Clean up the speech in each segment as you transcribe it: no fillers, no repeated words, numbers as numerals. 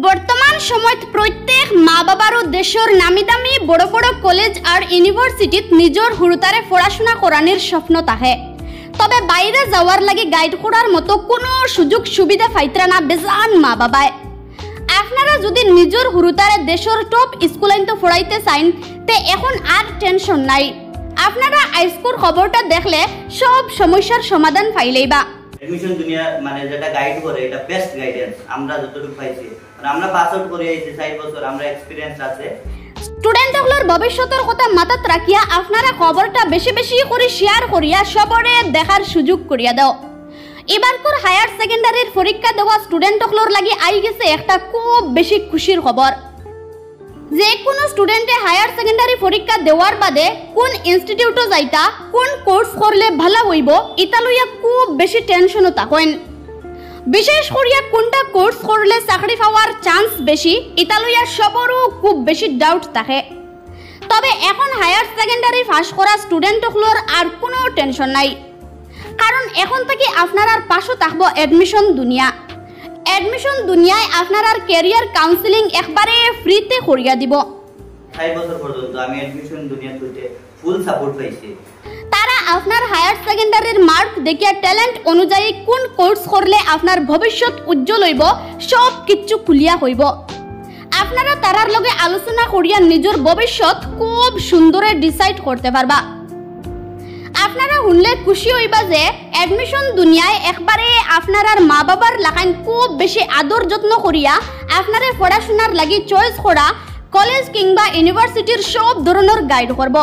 বর্তমান সময়ত প্রত্যেক মা বাবারও দেশের নামি দামি বড় বড় কলেজ আর ইউনিভার্সিটিত নিজের হুরুতারে পড়াশোনা করানোর স্বপ্ন থাকে। তবে বাইরে যাওয়ার লাগে গাইড করার মতো কোনো সুযোগ সুবিধা পাইতরা না বেজান মা বাবায়। আপনারা যদি নিজের হুরুতারে দেশের টপ স্কুলাইতে পড়াইতে চান তে এখন আর টেনশন নাই। আপনারা আইস্কুল খবরটা দেখলে সব সমস্যার সমাধান পাইলেইবা। এডমিশন দুনিয়া মানে যেটা গাইড করে এটা বেস্ট গাইডেন্স আমরা যতটুকু পাইছি, মানে আমরা পাস আউট করে আইছি 4 বছর, আমরা এক্সপেরিয়েন্স আছে। স্টুডেন্টগুলোর ভবিষ্যতের কথা মাথাত রাখিয়া আপনারা খবরটা বেশি বেশি করে শেয়ার করিয়া সবরে দেখার সুযোগ করিয়া দাও। এবারকার হায়ার সেকেন্ডারির পরীক্ষা দেওয়া স্টুডেন্টগুলোর লাগি আই গেছে একটা খুব বেশি খুশির খবর। যে কোনো স্টুডেন্টে হায়ার সেকেন্ডারি পরীক্ষা দেওয়ার বাদে কোন ইনস্টিটিউটে যাইতা, কোন কোর্স করলে ভালো হইব এটা লইয়া খুব বেশি টেনশনও থাকেন। বিশেষ করিয়া কোনটা কোর্স করলে চাকরি পাওয়ার চান্স বেশি এটা লইয়া সবরও খুব বেশি ডাউট থাকে। তবে এখন হায়ার সেকেন্ডারি পাস করা স্টুডেন্টগুলোর আর কোনো টেনশন নাই, কারণ এখন থেকে আপনার পাশে থাকবো এডমিশন দুনিয়া। এডমিশন দুনিয়ায় আপনার ক্যারিয়ার কাউন্সেলিং একবারে ফ্রিতে করিয়া দিব। 4 বছর পর্যন্ত আমি এডমিশন দুনিয়া থেকে ফুল সাপোর্ট পাইছি। তারা আপনার হায়ার সেকেন্ডারির মার্ক দেখিয়া ট্যালেন্ট অনুযায়ী কোন কোর্স করলে আপনার ভবিষ্যৎ উজ্জ্বল হইব সব কিছু খুলিয়া হইব। আপনারা তারার লগে আলোচনা করিয়া নিজের ভবিষ্যৎ খুব সুন্দরে ডিসাইড করতে পারবা। আপনারা শুনলে খুশি হইবা যে এডমিশন দুনিয়ায় একবারে আপনার আর মা বাবার লাগাইন খুব বেশি আদর যত্ন করিয়া আপনারে পড়াশোনার লাগি চয়েস করা কলেজ কিংবা ইউনিভার্সিটির সব ধরনের গাইড করব।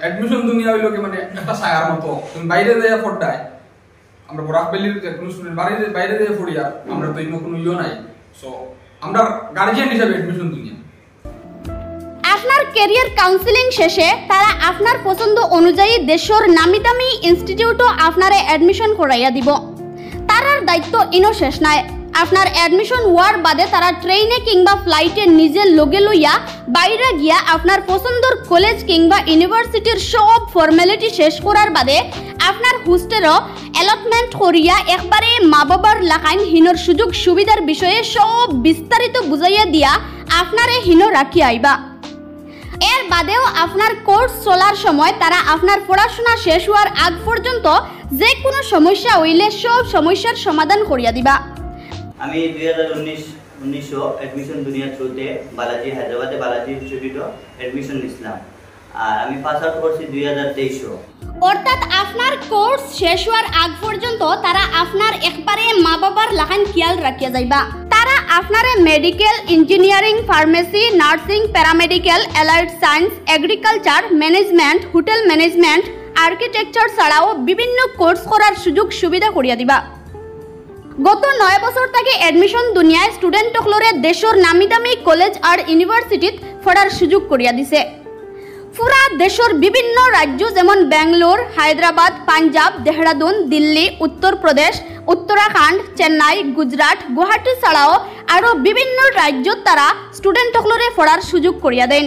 এডমিশন দুনিয়া হইলো কি মানে একটা ছায়ার মতো, তুমি বাইরে যাইয়া পড়ায় আমরা বরাকবেলির কোন স্টুডেন্ট বাইরে যাইয়া পড়িয়া আমরা তো ইনো কোনো ইও নাই। সো আমরা গার্জিয়ান হিসেবে এডমিশন দুনিয়া। আপনার ক্যারিয়ার কাউন্সেলিং শেষে তারা আপনার পছন্দ অনুযায়ী দেশের নামি দামি ইনস্টিটিউটও আপনারে অ্যাডমিশন করাইয়া দিব। তারার দায়িত্ব ইনো শেষ নাই। আপনার অ্যাডমিশন হওয়ার বাদে তারা ট্রেনে কিংবা ফ্লাইটে নিজের লগে লইয়া বাইরে গিয়া আপনার পছন্দের কলেজ কিংবা ইউনিভার্সিটির সব ফর্মালিটি শেষ করার বাদে আপনার হোস্টেলও অ্যালটমেন্ট করিয়া একবারে মা বাবার লাগাইন হিনোর সুযোগ সুবিধার বিষয়ে সব বিস্তারিত বুঝাইয়া দিয়া আপনারে হিনো রাখি আইবা। এর বাদেও আপনার কোর্স চলার সময় তারা আপনার পড়াশোনা শেষ হওয়ার আগ পর্যন্ত যে কোনো সমস্যা হইলে সব সমস্যার সমাধান করিয়া দিবা। আমি 2019 এডমিশন দুনিয়া থ্রুতে বালাজি হায়দ্রাবাদে বালাজি ইনস্টিটিউটে এডমিশন নিছিলাম, আর আমি পাস আউট করছি 2023। অর্থাৎ আপনার কোর্স শেষ হওয়ার আগ পর্যন্ত তারা আপনার একবারে মা বাবার লাগান খেয়াল রাখিয়া যাইবা। তারা আপনারে medical, engineering, pharmacy, nursing, paramedical, allied science, agriculture, management, hotel management, architecture ছাড়াও বিভিন্ন কোর্স করার সুযোগ সুবিধা করিয়া দিবা। গত 9 বছর থেকে এডমিশন দুনিয়ায় স্টুডেন্টগুলোরে দেশের নামি দামি কলেজ আর ইউনিভার্সিটিত পড়ার সুযোগ করিয়া দিছে। পুরা দেশের বিভিন্ন রাজ্য যেমন বেঙ্গালোর, হায়দ্রাবাদ, পাঞ্জাব, দেহরাদুন, দিল্লি, উত্তরপ্রদেশ, উত্তরাখণ্ড, চেন্নাই, গুজরাট, গুয়াহাটি ছাড়াও আরও বিভিন্ন রাজ্যত তারা স্টুডেন্টগুলোরে পড়ার সুযোগ করিয়া দেন।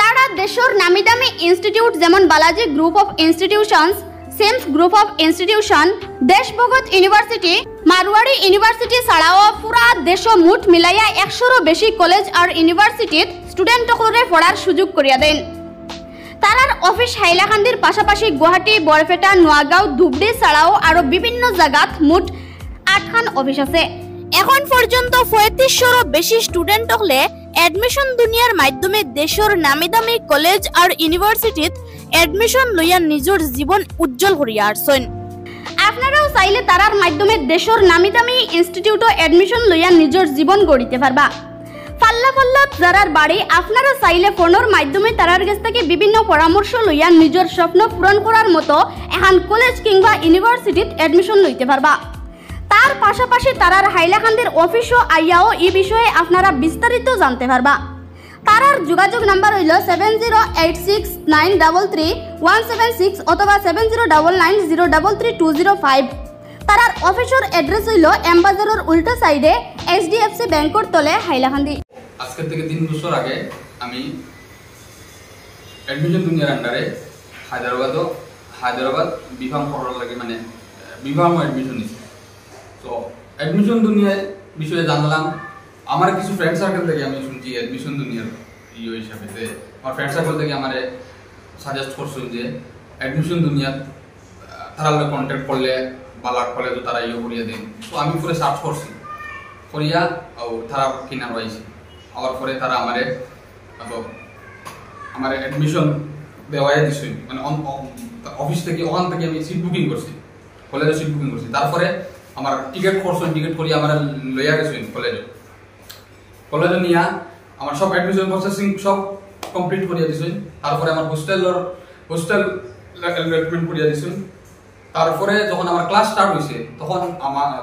তারা দেশের নামি দামি ইনস্টিটিউট যেমন Balaji group of institutions, SIMS group of institution, Deshbhagat university, Marwadi university ছাড়াও পুরা দেশ মুঠ মিলাইয়া 100রও বেশি কলেজ আর ইউনিভার্সিটিত স্টুডেন্টগুলোরে পড়ার সুযোগ করিয়া দেন। তারার অফিস হাইলাকান্দির পাশাপাশি গুয়াহাটি, বরপেটা, নোয়াগাঁও, ধুবড়ি ছাড়াও আরও বিভিন্ন জায়গাত মোট 8খান অফিস আছে। এখন পর্যন্ত 3500রও বেশি স্টুডেন্ট হলে এডমিশন দুনিয়ার মাধ্যমে দেশের নামি দামি কলেজ আর ইউনিভার্সিটিত এডমিশন লইয়া নিজের জীবন উজ্জ্বল করিয়া আসছেন। আপনারাও চাইলে তারার মাধ্যমে দেশের নামি দামি ইনস্টিটিউটও এডমিশন লইয়া নিজের জীবন গড়িতে পারবা। পাল্লা পাল্লা যারার বাড়ি আপনারা চাইলে ফোনের মাধ্যমে তারার কাছ থেকে বিভিন্ন পরামর্শ লইয়া নিজের স্বপ্ন পূরণ করার মতো এখন কলেজ কিংবা ইউনিভার্সিটিত এডমিশন লইতে পারবা। তার পাশাপাশি তারার হাইলাকান্দির অফিসও আইয়াও এই বিষয়ে আপনারা বিস্তারিত জানতে পারবা। তারার যোগাযোগ নাম্বার হইল 7086933176 অথবা 7099033205। তারার অফিসের অ্যাড্রেস হইল এমবাজারের উল্টা সাইডে HDFC ব্যাংকের তলে হাইলাকান্দি। আজকে থেকে 3 বছর আগে আমি এডমিশন দুনিয়ার আন্ডারে হায়দ্রাবাদ বিভাগ পড়ার লাগে মানে বিভাগ এডমিশন নিছি। তো এডমিশন দুনিয়ায় বিষয়ে জানলাম, আমার কিছু ফ্রেন্ড সার্কেল থেকে আমি শুনছি অ্যাডমিশন দুনিয়ার হিসাবে যে আমার ফ্রেন্ড সার্কেল থেকে আমার সাজেস্ট করছেন যে অ্যাডমিশন দুনিয়ার তারা কন্ট্যাক্ট করলে বালার কলেজ তারা করিয়া দেন। তো আমি পরে সার্চ করছি করিয়া তারা কিনা রয়েছে হওয়ার পরে তারা আমার অ্যাডমিশন দেওয়াই দিছে, মানে অফিস থেকে ওখান থেকে আমি সিট বুকিং করছি, কলেজে সিট বুকিং করছি। তারপরে আমার টিকিট করছেন, টিকিট করিয়া আমার লইয়া গেছেন কলেজে নিয়া আমার সব অ্যাডমিশন প্রসেসিং সব কমপ্লিট করিয়া দিছেন। তারপরে আমার হোস্টেল অ্যালটমেন্ট করিয়া দিছেন। তারপরে যখন আমার ক্লাস স্টার্ট হয়েছে তখন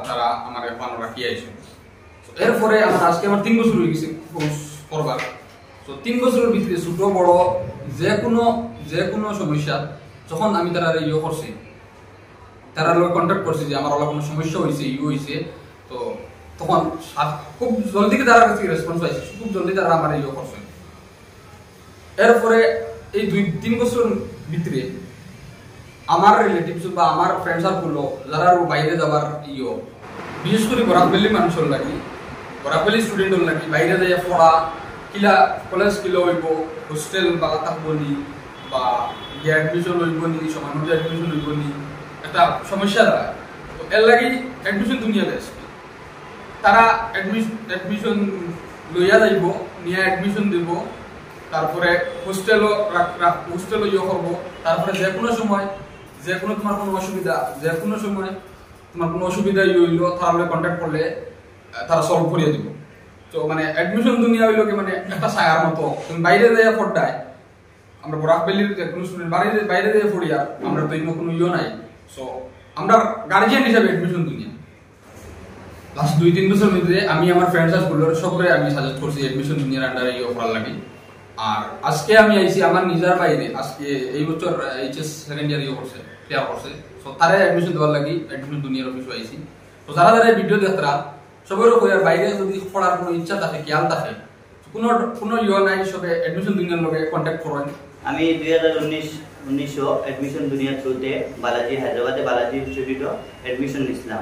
তারা আমার এখন রাখিয়ে আইছে। এরপরে আজকে আমার 3 বছর হয়ে গেছে কোর্স করবার। তো 3 বছরের ভিতরে ছোট বড় যে কোনো সমস্যা যখন আমি তারা করছি, তারা কন্ট্যাক্ট করছি যে আমার কোনো সমস্যা হয়েছে হয়েছে, তো তখন খুব জলদি তারা কাছে রেসপন্স পাইছে, খুব জলদি তারা আমার করছে। এরপরে এই 2-3 বছর ভিতরে আমার রিলেটিভস বা আমার ফ্রেন্ড সার্কেল যারা বাইরে যাবার বিশেষ করে বরাকবেলি মানুষের লাগি, বরাকবেলি স্টুডেন্টের লাগি বাইরে যাইয়া পড়া কিলা কলেজ কিলা হইব, হোস্টেল বা থাকবো নি বা অ্যাডমিশন হইব নি, সমান অ্যাডমিশন হইব নি, একটা সমস্যা দাঁড়ায়। তো এর লাগি অ্যাডমিশন দুনিয়া দেশ তারা অ্যাডমিশন লইয়া যাইব, নিয়ে অ্যাডমিশন দিব, তারপরে হোস্টেলও করবো। তারপরে যে কোনো সময় তোমার কোনো অসুবিধা হইলো তারা কন্ট্যাক্ট করলে তারা সলভ করিয়ে দিব। তো মানে অ্যাডমিশন দুনিয়া হইলো কি মানে একটা ছায়ার মতো, তুমি বাইরে যাইয়া পড়ায় আমরা বরাকবেলির কোনো স্টুডেন্ট বাইরে যাইয়া পড়ি আর আমরা তো কোনো নাই। সো আমরা গার্জিয়ান হিসাবে অ্যাডমিশন দুনিয়া লাস্ট 2-3 বছর মধ্যে আমি আমার ফ্রেন্ড সার্কেলের সবরে আমি সাজেস্ট করছি অ্যাডমিশন দুনিয়ার আন্ডারে করার লাগে। আর আজকে আমি আইছি আমার নিজের বাইরে, আজকে এই বছর এইচএস সেকেন্ড ইয়ার ক্লিয়ার করছে। সো তারা অ্যাডমিশন দেওয়ার লাগি অ্যাডমিশন দুনিয়ার অফিসে আইছি। তো যারা ভিডিও দেখরা সবারও কইয়ার বাইরে যদি পড়ার কোনো ইচ্ছা থাকে, খেয়াল থাকে, কোনো নাই, সবে অ্যাডমিশন দুনিয়ার লগে কন্ট্যাক্ট করেন। আমি 2019 অ্যাডমিশন দুনিয়ার থ্রুতে হায়দ্রাবাদে বালাজি ইনস্টিটিউটে অ্যাডমিশন নিছিলাম।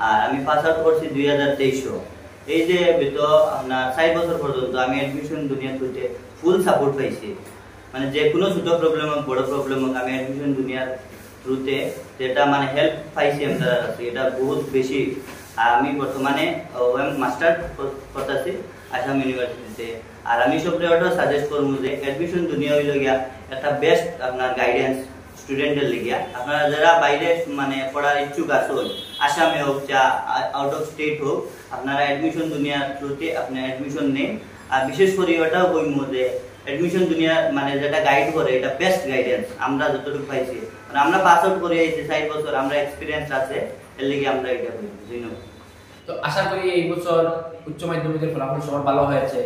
আর আমি পাস আউট করছি 2023। এই যে আপনার 4 বছর পর্যন্ত আমি অ্যাডমিশন দুনিয়ার থ্রুতে ফুল সাপোর্ট পাইছি। মানে যে কোনো ছোট প্রবলেম হোক বড় প্রবলেম হোক আমি অ্যাডমিশন দুনিয়ার থ্রুতে যেটা মানে হেল্প পাইছি আমরা এটা বহুত বেশি। আর আমি বর্তমানে মাস্টার করতেছি আসাম ইউনিভার্সিটিতে। আর আমি সবটা সাজেস্ট করবো যে অ্যাডমিশন দুনিয়া হইল গিয়া একটা বেস্ট আপনার গাইডেন্স স্টুডেন্টের লিগিয়া। আপনারা যারা বাইরে মানে পড়ার ইচ্ছুক আছেন, আসামে হোক যা আউট অফ স্টেট হোক, আপনারা অ্যাডমিশন দুনিয়ার থ্রুতে আপনি অ্যাডমিশন নেন। আর বিশেষ করে এটাও বলবো যে অ্যাডমিশন দুনিয়া মানে যেটা গাইড করে এটা বেস্ট গাইডেন্স আমরা যতটুকু পাইছি। মানে আমরা পাস আউট করে আইছি 4 বছর, আমরা এক্সপিরিয়েন্স আছে, এর লিগে আমরা এটা বলি। তো আশা করি এই বছর উচ্চ মাধ্যমিকের ফলাফল সবার ভালো হয়েছে।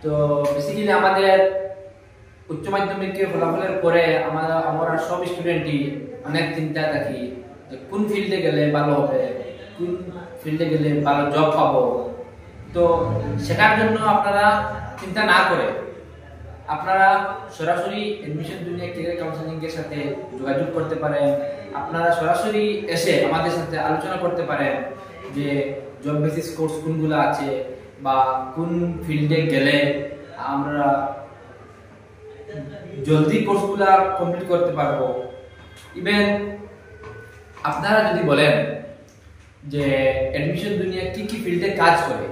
তো বেসিক্যালি আমাদের উচ্চ মাধ্যমিকের ফলাফলের পরে আমরা সব স্টুডেন্টই অনেক চিন্তায় থাকি যে কোন ফিল্ডে গেলে ভালো হবে, কোন ফিল্ডে গেলে ভালো জব পাবো। তো সেটার জন্য আপনারা চিন্তা না করে আপনারা সরাসরি অ্যাডমিশন দুনিয়া ক্যারিয়ার কাউন্সেলিং এর সাথে যোগাযোগ করতে পারেন। আপনারা সরাসরি এসে আমাদের সাথে আলোচনা করতে পারেন যে জব বেসিস কোর্স কোনগুলো আছে বা কোন ফিল্ডে গেলে আমরা জলদি কোর্সগুলো কমপ্লিট করতে পারবো। ইভেন আপনারা যদি বলেন যে অ্যাডমিশন দুনিয়া কি কি ফিল্ডে কাজ করে,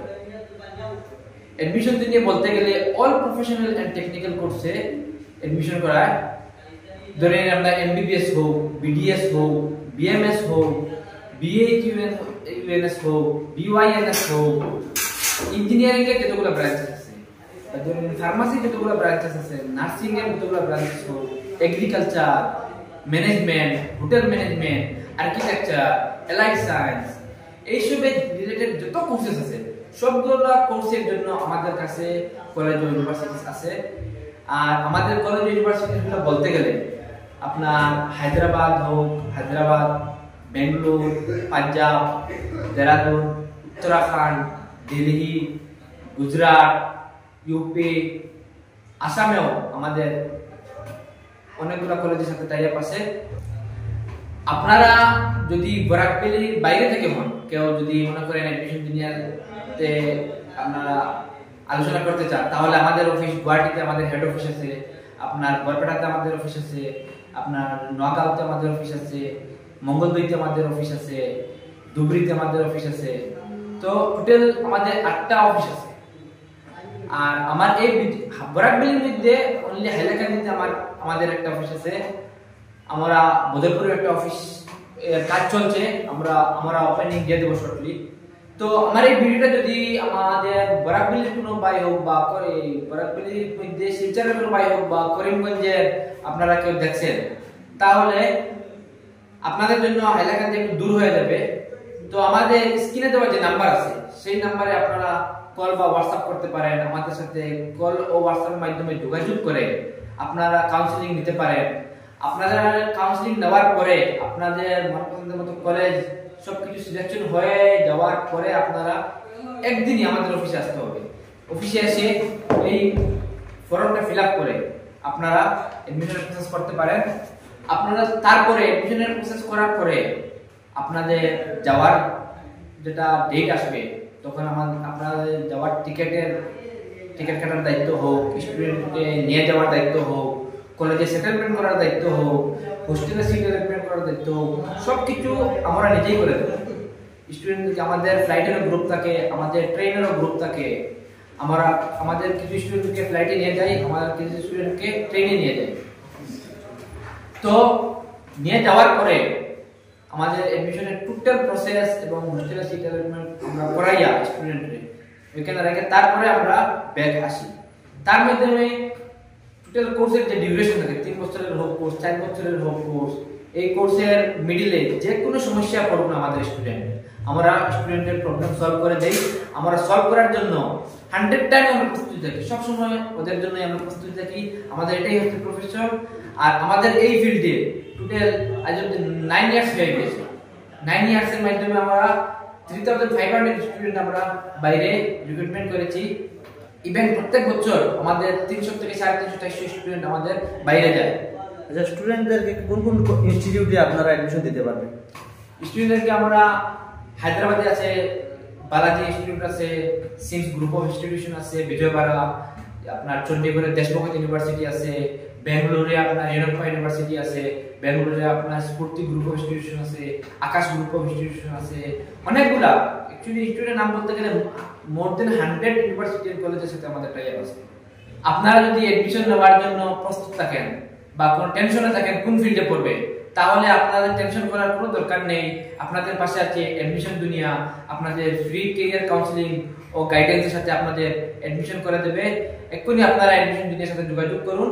অ্যাডমিশন দুনিয়া বলতে গেলে অল প্রফেশনাল এন্ড টেকনিক্যাল কোর্সে অ্যাডমিশন করায়। ধরেন আমরা এমবিবিএস হোক, বিডিএস হোক, বিএমএস হোক, বিএইচইউএনএস হোক, বিওয়াইএনএস হোক, ইঞ্জিনিয়ারিং এর যতগুলো ব্রাঞ্চেস আছে, ধরেন ফার্মাসি যতগুলো ব্রাঞ্চেস আছে, নার্সিং এর যতগুলো ব্রাঞ্চেস হোক, agriculture, management, hotel management, architecture, allied science, এইসবে রিলেটেড যত কোর্সেস আছে সবগুলো কোর্সের জন্য আমাদের কাছে কলেজ ও ইউনিভার্সিটি আছে। আর আমাদের কলেজ ইউনিভার্সিটিগুলো বলতে গেলে আপনার হায়দ্রাবাদ হোক, হায়দ্রাবাদ, বেঙ্গালুরু, পাঞ্জাব, দেরাদুন, উত্তরাখণ্ড, দিল্লি, গুজরাট, ইউপি, আসামেও আমাদের অনেকগুলো কলেজের সাথে টাই আপ আছে। আপনারা যদি বরাকবেলির বাইরে থেকে হন, কেউ যদি মনে করেন অ্যাডমিশন দুনিয়াতে আপনারা আলোচনা করতে চান তাহলে আমাদের অফিস গুয়াহাটিতে আমাদের হেড অফিস আছে, আপনার বরপেটাতে আমাদের অফিস আছে, আপনার নোয়াগাঁওতে আমাদের অফিস আছে, মঙ্গলদৈতে আমাদের অফিস আছে, ধুবড়িতে আমাদের অফিস আছে। তো টোটাল আমাদের 8টা অফিস আছে। আর আমার এই বরাকবেলির মধ্যে অনলি হাইলাকান্দিতে আমাদের একটা অফিস আছে, আমরা বদরপুরের একটা অফিস কাজ চলছে, আমরা ওপেনিং দিয়ে দেবো শর্টলি। তো আমার এই ভিডিওটা যদি আমাদের বরাকবেলির কোনো ভাই হোক বা বরাকবেলির মধ্যে শিলচরের কোনো ভাই হোক বা করিমগঞ্জের আপনারা কেউ দেখছেন, তাহলে আপনাদের জন্য হাইলাকান্দি একটু দূর হয়ে যাবে। তো আমাদের স্ক্রিনে দেওয়া যে নাম্বার আছে সেই নাম্বারে আপনারা কল বা হোয়াটসঅ্যাপ করতে পারেন। আমাদের সাথে কল ও হোয়াটসঅ্যাপের মাধ্যমে যোগাযোগ করে আপনারা কাউন্সিলিং নিতে পারেন। আপনারা কাউন্সিলিং নেওয়ার পরে আপনাদের মনপছন্দের মতো কলেজ সবকিছু সিলেকশন হয়ে যাওয়ার পরে আপনারা একদিনই আমাদের অফিসে আসতে হবে। অফিসে এসে এই ফর্মটা ফিল আপ করে আপনারা এডমিশনের প্রসেস করতে পারেন। আপনারা তারপরে এডমিশনের প্রসেস করার পরে আপনাদের যাওয়ার যেটা ডেট আসবে তখন আপনাদের যাওয়ার টিকিট কাটার দায়িত্ব হোক, স্টুডেন্টকে নিয়ে যাওয়ার দায়িত্ব হোক, কলেজে সেটেলমেন্ট করার দায়িত্ব হোক, হোস্টেলে সিট অ্যারেঞ্জমেন্ট করার দায়িত্ব হোক, সবকিছু আমরা নিজেই করে দেবো। স্টুডেন্টকে আমাদের ফ্লাইটেরও গ্রুপ থাকে, আমাদের ট্রেনেরও গ্রুপ থাকে। আমাদের কিছু স্টুডেন্টকে ফ্লাইটে নিয়ে যাই, আমাদের কিছু স্টুডেন্টকে ট্রেনে নিয়ে যাই। তো নিয়ে যাওয়ার পরে আমাদের এডমিশনের টোটাল প্রসেস এবং হোস্টেলে সিট অ্যারেঞ্জমেন্ট আমরা করাইয়া স্টুডেন্টকে ওইখানে রেখে তারপরে আমরা ব্যাক আসি। তার মাধ্যমে টোটাল কোর্সের যে ডিউরেশন থাকে 3 বছরের হোক কোর্স, 4 বছরের হোক কোর্স, এই কোর্সের মিডিলে যে কোনো সমস্যা পড়ুক না আমাদের স্টুডেন্ট, আমরা স্টুডেন্টের প্রবলেম সলভ করে দেই। আমরা সলভ করার জন্য 100 টাইম আমরা প্রস্তুত থাকি, সবসময় ওদের জন্য আমরা প্রস্তুত থাকি। আমাদের এটাই হচ্ছে প্রফেশন। আর আমাদের এই ফিল্ডে টোটাল আজ অব্দি 9 ইয়ার্স হয়ে গেছে। 9 ইয়ার্সের মাধ্যমে আমরা 3500 স্টুডেন্ট আমরা বাইরে রিক্রুটমেন্ট করেছি। ইভেন প্রত্যেক বছর আমাদের 300 থেকে 350 স্টুডেন্ট আমাদের বাইরে যায়। আচ্ছা, স্টুডেন্টদেরকে কোন কোন ইনস্টিটিউটে আপনারা অ্যাডমিশন দিতে পারবেন? স্টুডেন্টদেরকে আমরা হায়দ্রাবাদে আছে বালাজি ইনস্টিটিউট আছে, সিমস গ্রুপ অফ ইনস্টিটিউশন আছে বিজয়বাড়া, আপনার চণ্ডীগড়ে দেশভগত ইউনিভার্সিটি আছে, বেঙ্গালুরুরে আপনার ইউনিফা ইউনিভার্সিটি আছে, বেঙ্গালুরুরে আপনার স্ফূর্তি গ্রুপ অফ ইনস্টিটিউশন আছে, আকাশ গ্রুপ অফ ইনস্টিটিউশন আছে, অনেকগুলা। অ্যাকচুয়ালি স্টুডেন্ট নাম বলতে গেলে মোর দেন 100 ইউনিভার্সিটি কলেজের সাথে আমাদের টাইপ আছে। আপনারা যদি এডমিশন নেওয়ার জন্য প্রস্তুত থাকেন বা কোনো টেনশনে থাকেন কোন ফিল্ডে পড়বে, তাহলে আপনাদের টেনশন করার কোনো দরকার নেই। আপনাদের পাশে আছে এডমিশন দুনিয়া, আপনাদের ফ্রি ক্যারিয়ার কাউন্সিলিং ও গাইডেন্সের সাথে আপনাদের এডমিশন করে দেবে। এক্ষুনি আপনারা এডমিশন দুনিয়ার সাথে যোগাযোগ করুন,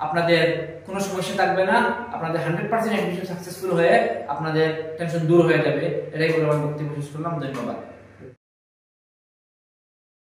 আপনাদের কোনো সমস্যা থাকবে না। আপনাদের 100% এডমিশন সাকসেসফুল হয়ে আপনাদের টেনশন দূর হয়ে যাবে। এটাই বলে আমার বক্তব্য শেষ করলাম। ধন্যবাদ।